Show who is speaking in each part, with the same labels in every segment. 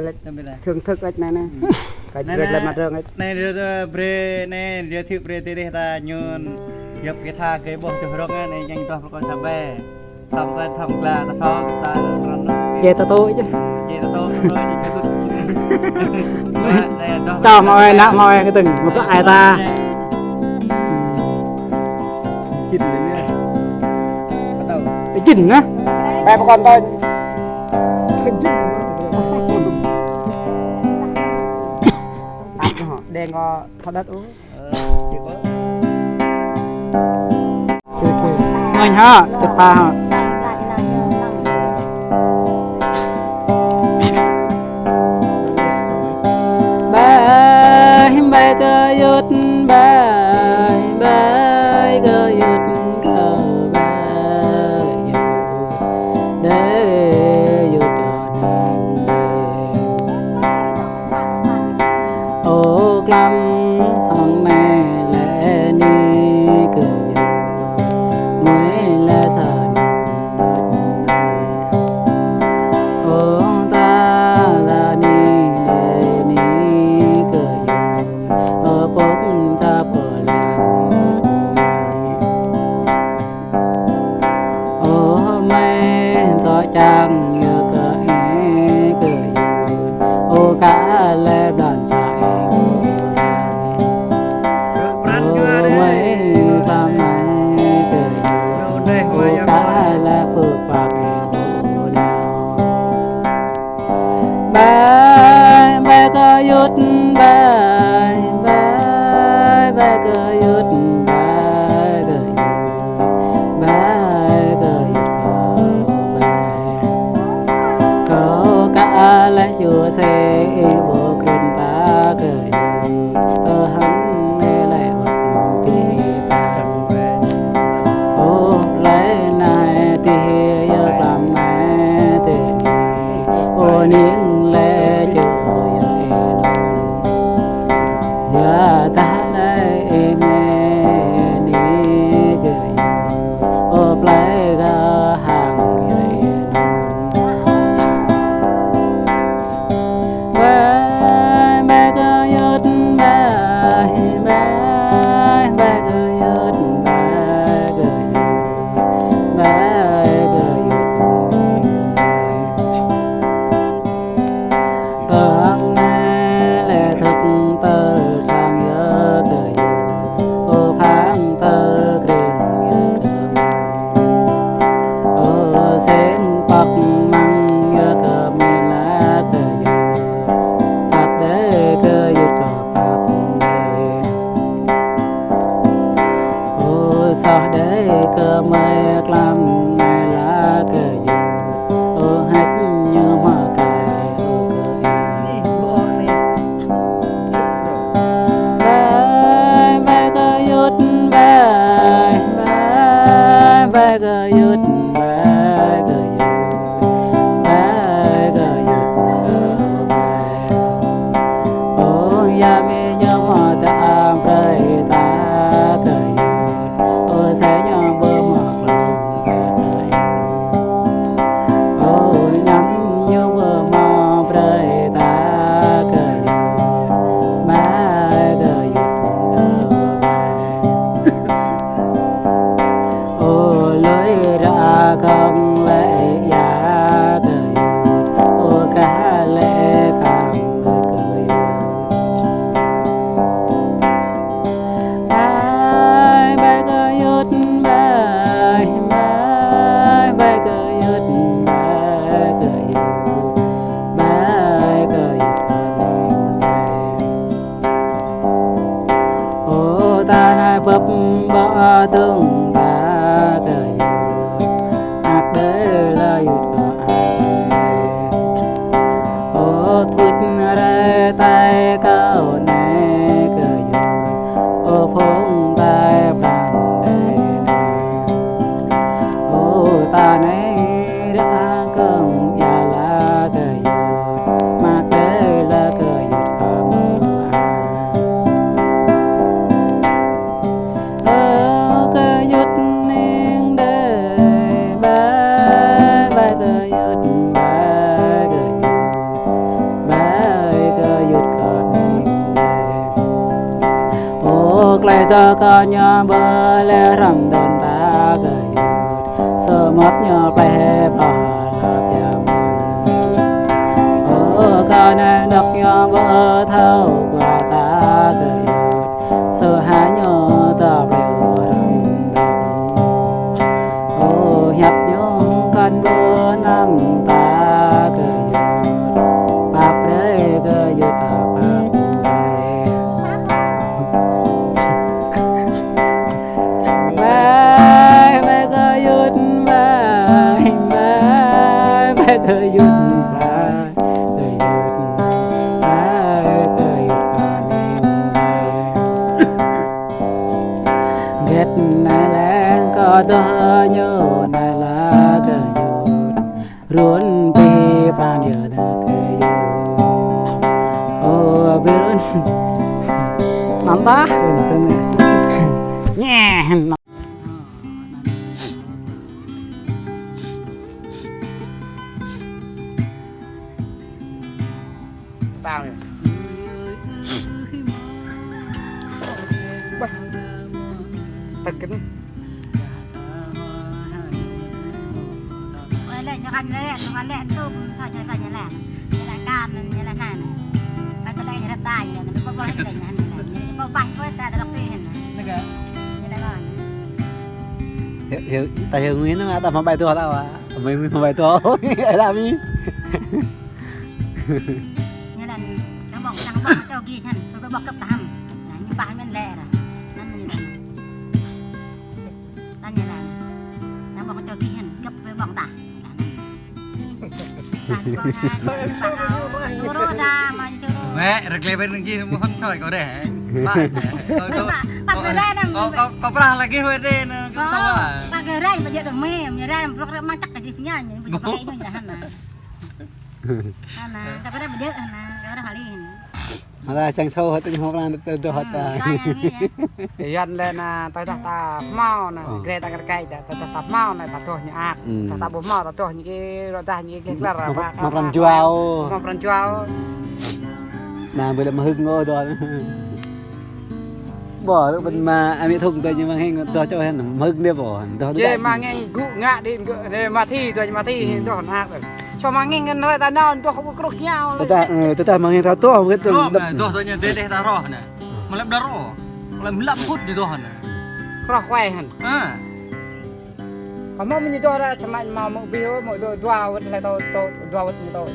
Speaker 1: là thưởng thức ấy này cái việc là mặt đường ấy
Speaker 2: này đưa bre này đưa thiệp bre tê ta nhon dọc cái tha cái bông chụp rong này nhanh to con sampai sampai thòng là ta thò ta
Speaker 1: về tao tôi chứ
Speaker 2: về tao tôi
Speaker 1: cho mọi nặng mọi cái từng một cái ai ta chỉnh đấy bắt đầu cái chỉnh á ba con tôi cái chỉnh đen có thao đất uống anh ha chụp ba ha bay cơ yết bay cơ yết cơ bay để yết đàn ô clam hằng mẹ lẽ ni cơ yết mới lẽ sàn ô ta là ni để ni cơ ở bóng ta bờ làng ô mẹ tỏ chàng nhớ cờ é cờ ô cá lép đàn chạy ô mẹ tam này cờ ô cá lép phượt bạc ô đào bé cờ yết bé cơ yết bé cơ yết bé cơ yết có cả lẽ chùa xe bộ kinh ta cơ yết tơ hắn mê lẽ vật tì ta ô lấy này tì yết làm mẹ tì ô niên lẽ chùa yết non ta cơ mê clam mai lá cơ dư ô hết như hoa cài ô cơ bé cơ yết bé cơ yết bé cơ yết bé cơ yết ô ya mê nhớ hoa ta rơi ta cơ yết ô sẽ nhớ không lẽ giá cười ô cá lẽ càng cười bay cơ yết bay cơ yết bay cơ yết bay cơ yết ô ta nay vấp bỏ tương ta cười để là yết ô thuyết ra tay cao nè cơ yết ô phong tay phẳng đề ô ta này đã công nhà là cơ yết mà để là cơ yết cảm cơ yết ไกลตะกะญาเบและรำดันตาเกยสมัดญาแปลปาลาพยามกะแนดักญาเบเท่ากว่าตาเกยสหาญาตาเปลวรำดังหยับยงกันเบน้ำตาเกยปาเปรเกยตาปาเคยหยุดปลาเคยหยุดปลาเคยหยุดปลานิ่งเด็ดในแรงก็ตัวโยในลาเคยหยุดรุนปีปานเดียวนะเคยหยุดโอ้ปีรุนน้ำตาตัวนี้แง่ตามเลยตัดกัน
Speaker 3: เลยจะกันเลยจะกันเล่นตุ้มถ้าจะกันจะแหลกจะแหลกการจะแหลกนั่นไปก็ได้จะได้เนี่ยมันก็บ่ให้ได้นั่นแหละจะบ่บังก็แต่ดอกตีเห็นนะก็จะได้ก่อน
Speaker 1: hiểu tại hiểu nguyên nó tao mà bài tua tao à mình bài tua ai làm gì
Speaker 3: บอกจังบอกเจ้ากี้ท่านไปบอกกับตามยังบ้านมันแร่ล่ะนั่นนี่แหละนั่นนี่แหละแล้วบอกเจ้ากี้ท่านกับไปบอกตาชูโรดามันชูโร
Speaker 2: แม่รักเล็บเป็นจริงๆมันช่วยก็ได้ป้า
Speaker 3: ตักไปได้นะ
Speaker 2: ก็ปลาlagi wedeนะก็ว่า
Speaker 3: ตักไปได้มาเยอะดอกเมี่ยมได้พวกมันจักกันที่finnyaอย่างไปไปนู่นอย่างนั้นนะแต่ก็ได้มาเยอะนะก็ได้หาลีน
Speaker 1: มาได้ช่างโชว์ให้ตัวเราตัวหัดตา
Speaker 4: ยันเลยนะตาตาเมานะเกรตากระไก่แต่ตาเมานะตาตัวนี่อักตาบุเมาตาตัวนี่เราได้นี่เคล้าร์
Speaker 1: มาปรันจัว
Speaker 4: มาปรันจัว
Speaker 1: น่าเบื่อมาหึงโง่ตัวบ่แล้วมันมาอันนี้ทุ่งตัวยังมาให้ตัวเจ้าเห็นมาหึงเนี่ยบ่ตัว
Speaker 4: เจ้มาเงี้ยกุงะดิเลยมาที่ตัวมาที่ตัวหันอักเลยชอบมาเงี้ยกันอะไรตาหน้าตัวเขากรุกเงี้ย
Speaker 1: แต่มาให้ตัวมันก็
Speaker 2: ตัวเด็ดตาร้อนน่ะมันเล็บดาร้อนมันลับพุดdiตัวหันน่ะ
Speaker 4: กรอกไว้หันเขามันอยู่ตัวละสมัยมาหมกบิวหมกตัวอะไรตัวนี่ตัว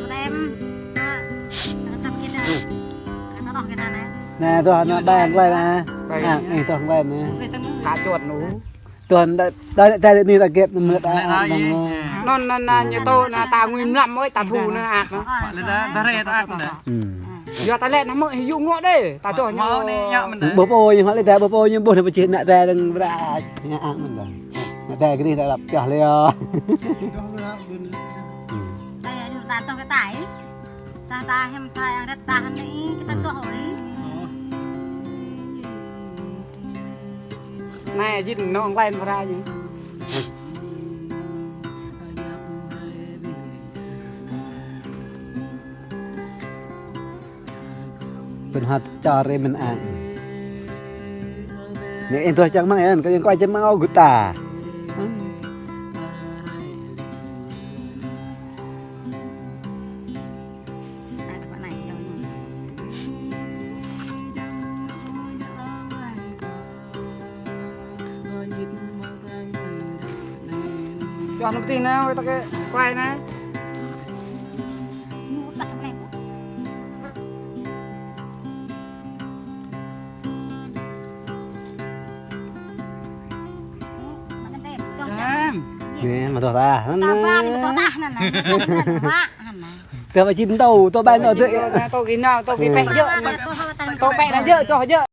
Speaker 3: เต็มทำกินนะต้องดอกกันนะ
Speaker 1: nèตัวnó đang quay nè nàyตัวquay nè
Speaker 4: ขาจวดหนู
Speaker 1: ตัวได้นี่ตะเก็บมือตา
Speaker 4: นั่นอยู่โตนะตางิมลำไว้ตาทูนะอักนะ
Speaker 2: เลยตาเรตาอักนะ
Speaker 4: อย่าตาเล่นน้ำมือยุ่งงอเด้ตาโจ
Speaker 2: เมาเนี่ยยะมัน
Speaker 1: บ่โปยังเลยแต่บ่โปยังบ่ได้ไปเช็ดน่ะแต่ดังบ่ได้เนี่ยอักมันได้แต่ก็นี่แต่รับจ่อเลยอ่ะ
Speaker 3: แต่ดูตาต้องกระต่ายตาให้มันตายอันตาหันนี้ตาตัวหอย
Speaker 4: นายยินน้องไล่มาได้ยัง
Speaker 1: เป็นหัดจอเรมันอ่างเนี่ยเอ็นตัวจังมั้งเอ็นก็ยังก้อยจะมาเอากุตา
Speaker 4: ย้อนลูกตีนะไว้ตะเกียควายนะ
Speaker 1: เนี่ยมาตัวตานั่น
Speaker 3: ตาบ้านนี่ตัวตานั่นนะว่า
Speaker 1: แต่มาจิ้นเต่าตัวบ้านเราตัว
Speaker 4: กินเนาะตัวกินแปะเยอะตัวแปะเยอะตัวเยอะ